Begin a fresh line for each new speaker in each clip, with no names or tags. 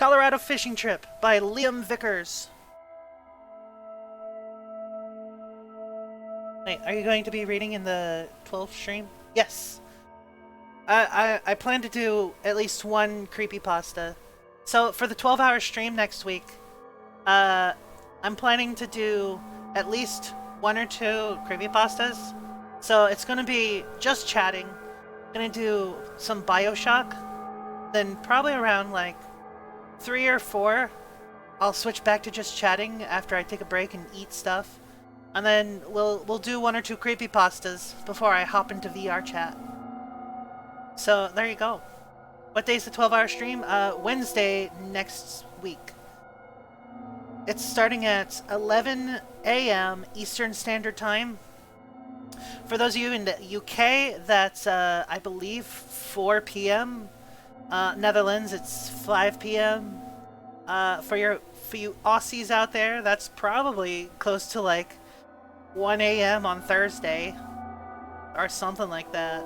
Colorado Fishing Trip by Liam Vickers. Wait, are you going to be reading in the 12th stream? Yes. I plan to do at least one creepypasta. So for the 12-hour stream next week, I'm planning to do at least one or two creepypastas. So it's gonna be just chatting. Gonna do some Bioshock. Then probably around like 3 or 4, I'll switch back to just chatting after I take a break and eat stuff. And then we'll do one or two creepypastas before I hop into VR chat. So there you go. What day's the 12-hour stream? Wednesday next week. It's starting at 11 a.m. Eastern Standard Time. For those of you in the UK, that's I believe 4 p.m. Netherlands, it's 5 p.m. For you Aussies out there, that's probably close to like 1 a.m. on Thursday or something like that.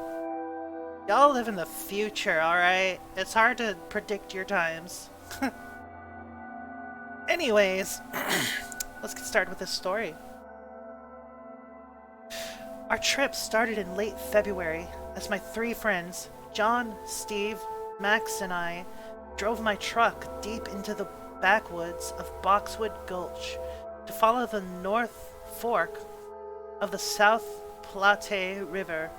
Y'all live in the future, alright? It's hard to predict your times. Anyways, let's get started with this story. Our trip started in late February as my 3 friends, John, Steve, Max, and I, drove my truck deep into the backwoods of Boxwood Gulch to follow the North Fork of the South Platte River.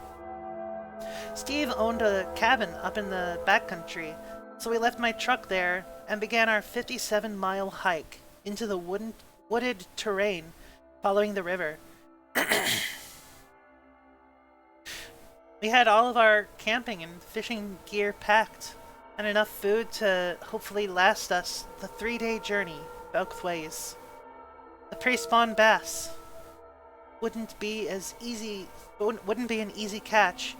Steve owned a cabin up in the backcountry, so we left my truck there and began our 57-mile hike into the wooded terrain following the river. We had all of our camping and fishing gear packed, and enough food to hopefully last us the 3-day journey both ways. The pre-spawn bass wouldn't be an easy catch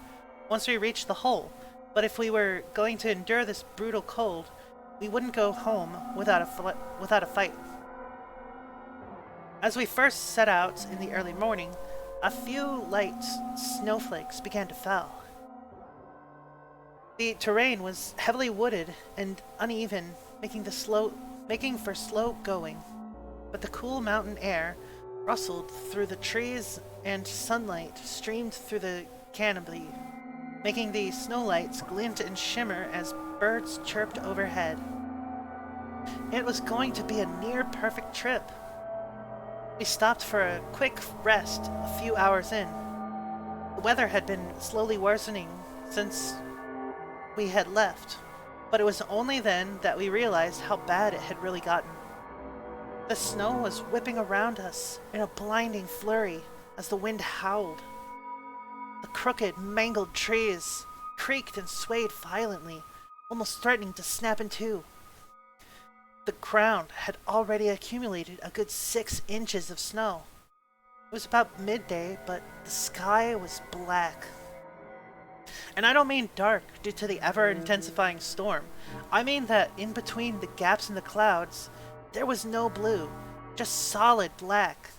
once we reached the hole, but if we were going to endure this brutal cold, we wouldn't go home without a fight. As we first set out in the early morning, a few light snowflakes began to fall. The terrain was heavily wooded and uneven, making for slow going, but the cool mountain air rustled through the trees and sunlight streamed through the canopy, making the snowlights glint and shimmer as birds chirped overhead. It was going to be a near-perfect trip. We stopped for a quick rest a few hours in. The weather had been slowly worsening since we had left, but it was only then that we realized how bad it had really gotten. The snow was whipping around us in a blinding flurry as the wind howled. The crooked, mangled trees creaked and swayed violently, almost threatening to snap in two. The ground had already accumulated a good 6 inches of snow. It was about midday, but the sky was black. And I don't mean dark due to the ever-intensifying storm. I mean that in between the gaps in the clouds, there was no blue, just solid black.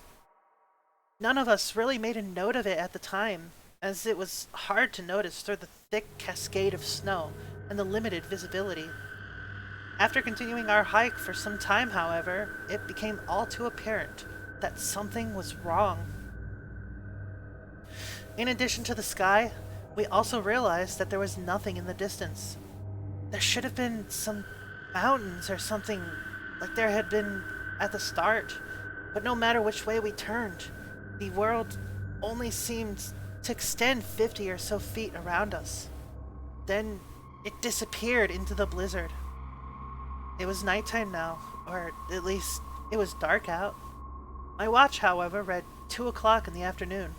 None of us really made a note of it at the time, as it was hard to notice through the thick cascade of snow and the limited visibility. After continuing our hike for some time, however, it became all too apparent that something was wrong. In addition to the sky, we also realized that there was nothing in the distance. There should have been some mountains or something like there had been at the start, but no matter which way we turned, the world only seemed to extend 50 or so feet around us. Then it disappeared into the blizzard. It was nighttime now, or at least it was dark out. My watch, however, read 2 o'clock in the afternoon.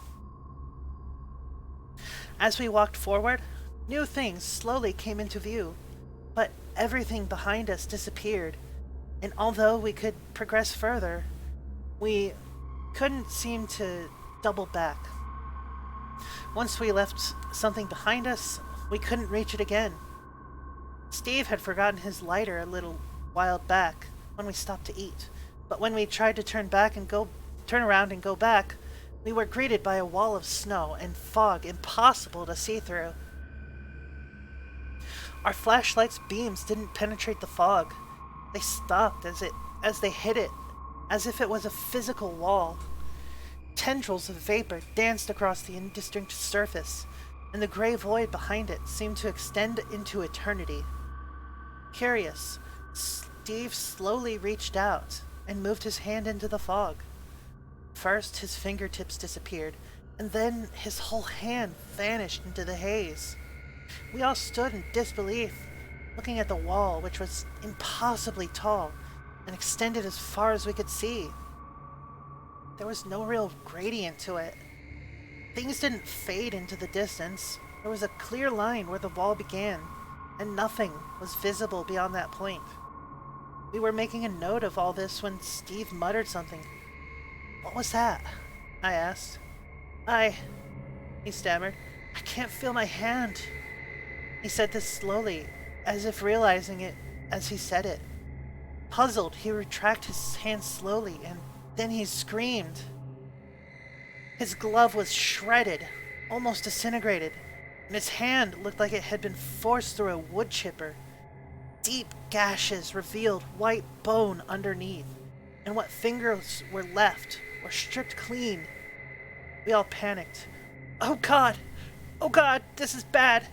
As we walked forward, new things slowly came into view, but everything behind us disappeared, and although we could progress further, we couldn't seem to double back. Once we left something behind us, we couldn't reach it again. Steve had forgotten his lighter a little while back when we stopped to eat, but when we tried to turn around and go back, we were greeted by a wall of snow and fog impossible to see through. Our flashlight's beams didn't penetrate the fog, They stopped as they hit it, as if it was a physical wall. Tendrils of vapor danced across the indistinct surface, and the gray void behind it seemed to extend into eternity. Curious, Steve slowly reached out and moved his hand into the fog. First, his fingertips disappeared, and then his whole hand vanished into the haze. We all stood in disbelief, looking at the wall, which was impossibly tall and extended as far as we could see. There was no real gradient to it. Things didn't fade into the distance. There was a clear line where the wall began, and nothing was visible beyond that point. We were making a note of all this when Steve muttered something. "What was that?" I asked. He stammered. "I can't feel my hand." He said this slowly, as if realizing it as he said it. Puzzled, he retracted his hand slowly, and then he screamed. His glove was shredded, almost disintegrated, and his hand looked like it had been forced through a wood chipper. Deep gashes revealed white bone underneath, and what fingers were left were stripped clean. We all panicked. "Oh God! Oh God, this is bad!"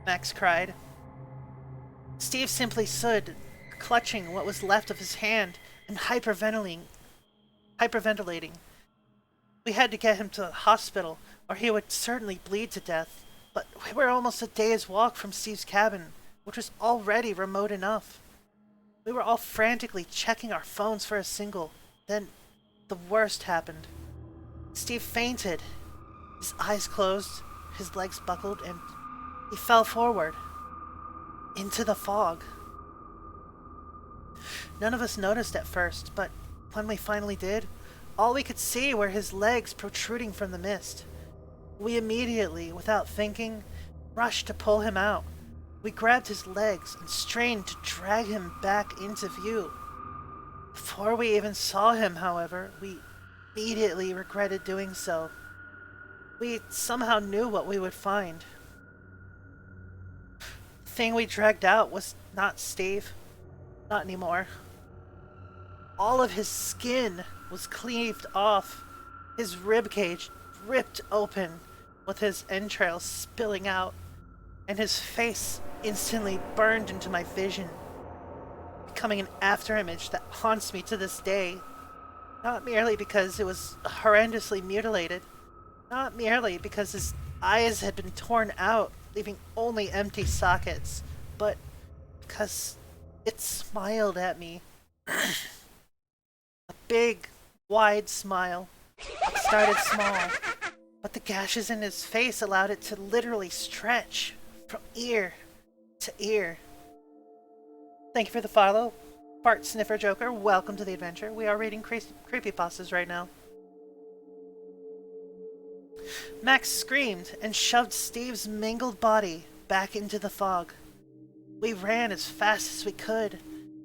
Max cried. Steve simply stood, clutching what was left of his hand and hyperventilating. We had to get him to the hospital, or he would certainly bleed to death. But we were almost a day's walk from Steve's cabin, which was already remote enough. We were all frantically checking our phones for a signal. Then the worst happened. Steve fainted. His eyes closed, his legs buckled, and he fell forward into the fog. None of us noticed at first, but when we finally did, all we could see were his legs protruding from the mist. We immediately, without thinking, rushed to pull him out. We grabbed his legs and strained to drag him back into view. Before we even saw him, however, we immediately regretted doing so. We somehow knew what we would find. The thing we dragged out was not Steve. Not anymore. All of his skin was cleaved off, his ribcage ripped open, with his entrails spilling out, and his face instantly burned into my vision, becoming an afterimage that haunts me to this day. Not merely because it was horrendously mutilated, not merely because his eyes had been torn out, leaving only empty sockets, but because it smiled at me. A big, wide smile. It started small, but the gashes in his face allowed it to literally stretch from ear to ear. Thank you for the follow, Fart Sniffer Joker. Welcome to the adventure. We are reading creepypastas right now. Max screamed and shoved Steve's mangled body back into the fog. We ran as fast as we could,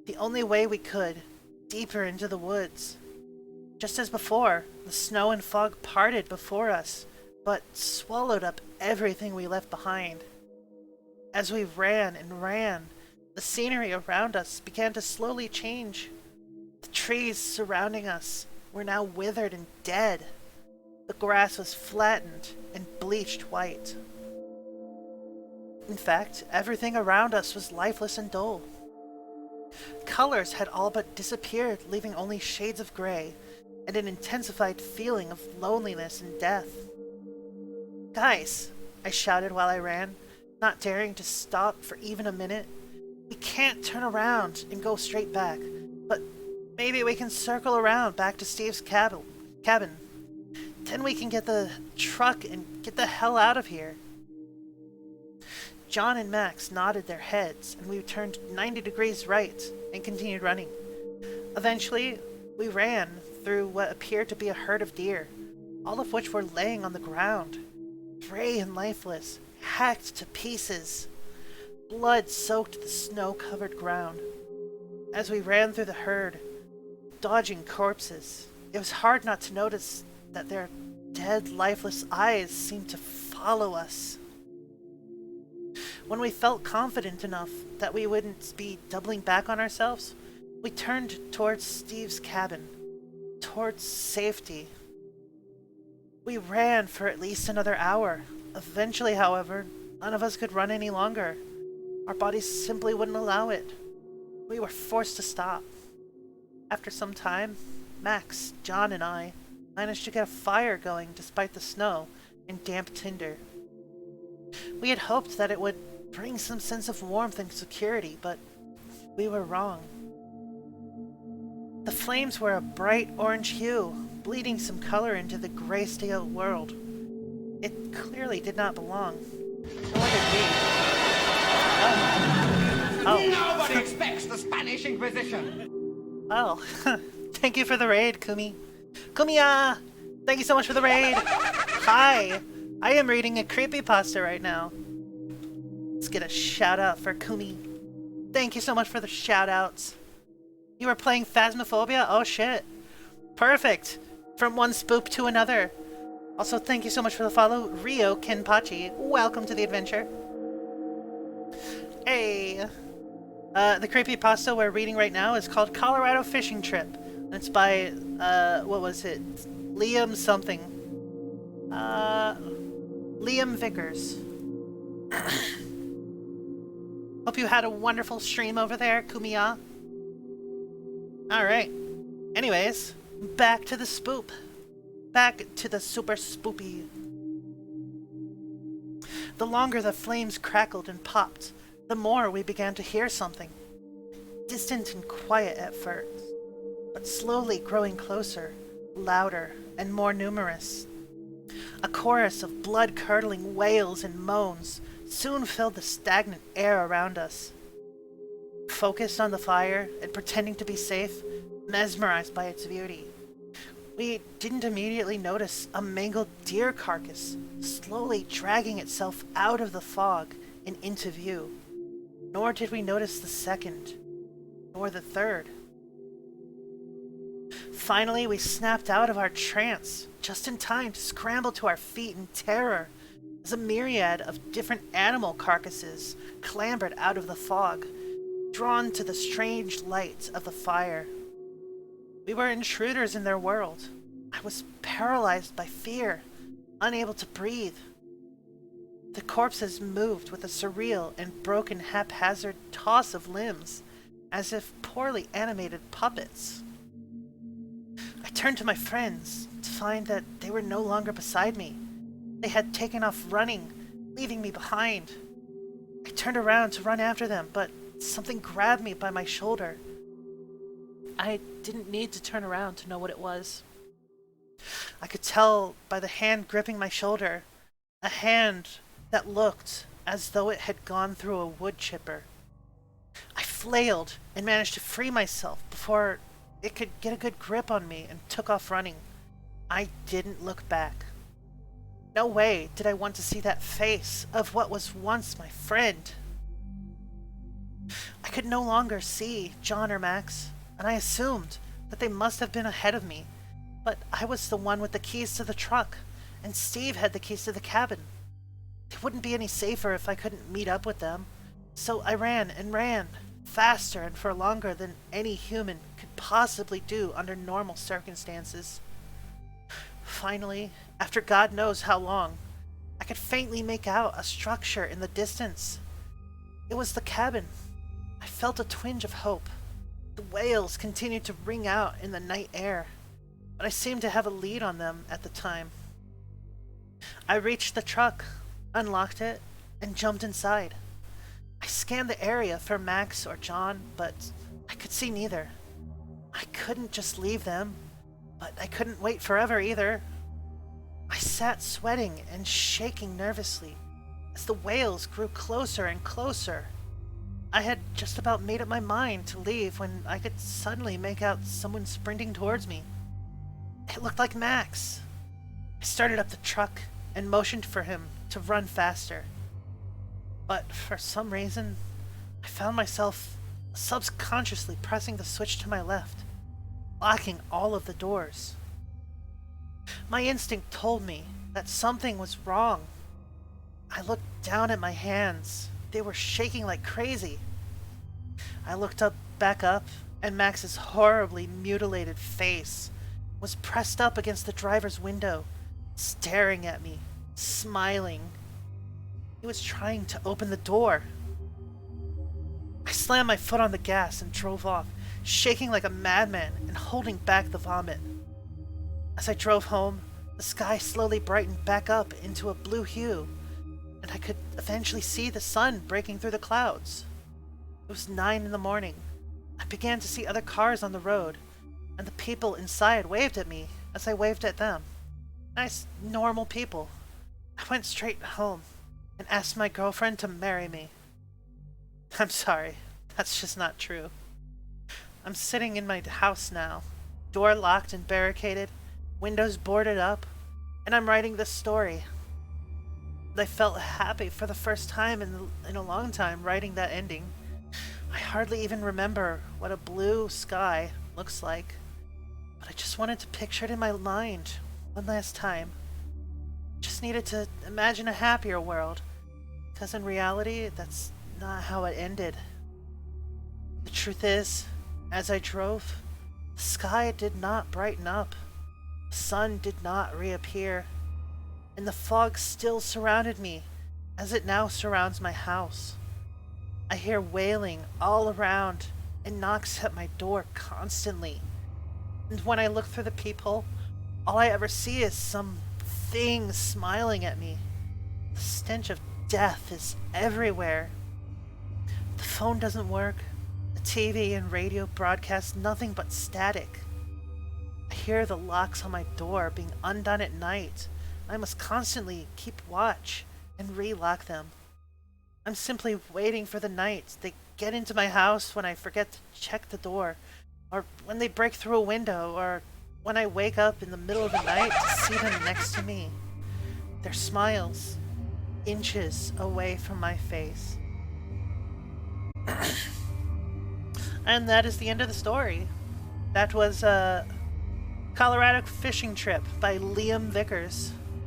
the only way we could, deeper into the woods. Just as before, the snow and fog parted before us, but swallowed up everything we left behind. As we ran and ran, the scenery around us began to slowly change. The trees surrounding us were now withered and dead. The grass was flattened and bleached white. In fact, everything around us was lifeless and dull. Colors had all but disappeared, leaving only shades of gray and an intensified feeling of loneliness and death. "Guys," I shouted while I ran, not daring to stop for even a minute. "We can't turn around and go straight back, but maybe we can circle around back to Steve's cabin. Then we can get the truck and get the hell out of here." John and Max nodded their heads, and we turned 90 degrees right and continued running. Eventually, we ran through what appeared to be a herd of deer, all of which were laying on the ground, gray and lifeless, hacked to pieces. Blood soaked the snow-covered ground. As we ran through the herd, dodging corpses, it was hard not to notice that their dead, lifeless eyes seemed to follow us. When we felt confident enough that we wouldn't be doubling back on ourselves, We turned towards Steve's cabin, towards safety. We ran for at least another hour. Eventually, however, none of us could run any longer. Our bodies simply wouldn't allow it. We were forced to stop. After some time, Max, John, and I managed to get a fire going despite the snow and damp tinder. We had hoped that it would bring some sense of warmth and security, but we were wrong. The flames were a bright orange hue, bleeding some color into the gray stale world. It clearly did not belong. Nor did we.
Nobody expects the Spanish Inquisition!
Oh, thank you for the raid, Kumi. Kumiya! Thank you so much for the raid! Hi! I am reading a creepypasta right now. Let's get a shout out for Kumi. Thank you so much for the shout outs. You were playing Phasmophobia? Oh shit. Perfect! From one spook to another. Also, thank you so much for the follow, Rio Kenpachi. Welcome to the adventure. Hey! The creepypasta we're reading right now is called Colorado Fishing Trip. And it's by, what was it? Liam something. Liam Vickers. Hope you had a wonderful stream over there, Kumiya. Alright. Anyways, back to the spoop. Back to the super spoopy. The longer the flames crackled and popped, the more we began to hear something. Distant and quiet at first, but slowly growing closer, louder, and more numerous. A chorus of blood-curdling wails and moans soon filled the stagnant air around us. Focused on the fire and pretending to be safe, mesmerized by its beauty, we didn't immediately notice a mangled deer carcass slowly dragging itself out of the fog and into view. Nor did we notice the second, nor the third. Finally, we snapped out of our trance, just in time to scramble to our feet in terror as a myriad of different animal carcasses clambered out of the fog, drawn to the strange light of the fire. We were intruders in their world. I was paralyzed by fear, unable to breathe. The corpses moved with a surreal and broken haphazard toss of limbs, as if poorly animated puppets. I turned to my friends to find that they were no longer beside me. They had taken off running, leaving me behind. I turned around to run after them, but something grabbed me by my shoulder. I didn't need to turn around to know what it was. I could tell by the hand gripping my shoulder, a hand that looked as though it had gone through a wood chipper. I flailed and managed to free myself before it could get a good grip on me and took off running. I didn't look back. No way did I want to see that face of what was once my friend. I could no longer see John or Max, and I assumed that they must have been ahead of me, but I was the one with the keys to the truck, and Steve had the keys to the cabin. It wouldn't be any safer if I couldn't meet up with them, so I ran and ran, faster and for longer than any human could possibly do under normal circumstances. Finally, after God knows how long, I could faintly make out a structure in the distance. It was the cabin. I felt a twinge of hope. The wails continued to ring out in the night air, but I seemed to have a lead on them at the time. I reached the truck, unlocked it, and jumped inside. I scanned the area for Max or John, but I could see neither. I couldn't just leave them, but I couldn't wait forever either. I sat sweating and shaking nervously as the wails grew closer and closer. I had just about made up my mind to leave when I could suddenly make out someone sprinting towards me. It looked like Max. I started up the truck and motioned for him to run faster. But for some reason, I found myself subconsciously pressing the switch to my left, locking all of the doors. My instinct told me that something was wrong. I looked down at my hands. They were shaking like crazy. I looked back up, and Max's horribly mutilated face was pressed up against the driver's window, staring at me, smiling. He was trying to open the door. I slammed my foot on the gas and drove off, shaking like a madman and holding back the vomit. As I drove home, the sky slowly brightened back up into a blue hue, and I could eventually see the sun breaking through the clouds. It was 9 in the morning. I began to see other cars on the road, and the people inside waved at me as I waved at them. Nice, normal people. I went straight home and asked my girlfriend to marry me. I'm sorry, that's just not true. I'm sitting in my house now, door locked and barricaded, windows boarded up, and I'm writing this story. I felt happy for the first time in a long time writing that ending. I hardly even remember what a blue sky looks like, but I just wanted to picture it in my mind one last time. Just needed to imagine a happier world, because in reality, that's not how it ended. The truth is, as I drove, the sky did not brighten up, the sun did not reappear, and the fog still surrounded me, as it now surrounds my house. I hear wailing all around and knocks at my door constantly. And when I look through the peephole, all I ever see is some thing smiling at me. The stench of death is everywhere. The phone doesn't work. The TV and radio broadcast nothing but static. I hear the locks on my door being undone at night. I must constantly keep watch and relock them. I'm simply waiting for the night they get into my house when I forget to check the door, or when they break through a window, or when I wake up in the middle of the night to see them next to me. Their smiles, inches away from my face. And that is the end of the story. That was a Colorado Fishing Trip by Liam Vickers.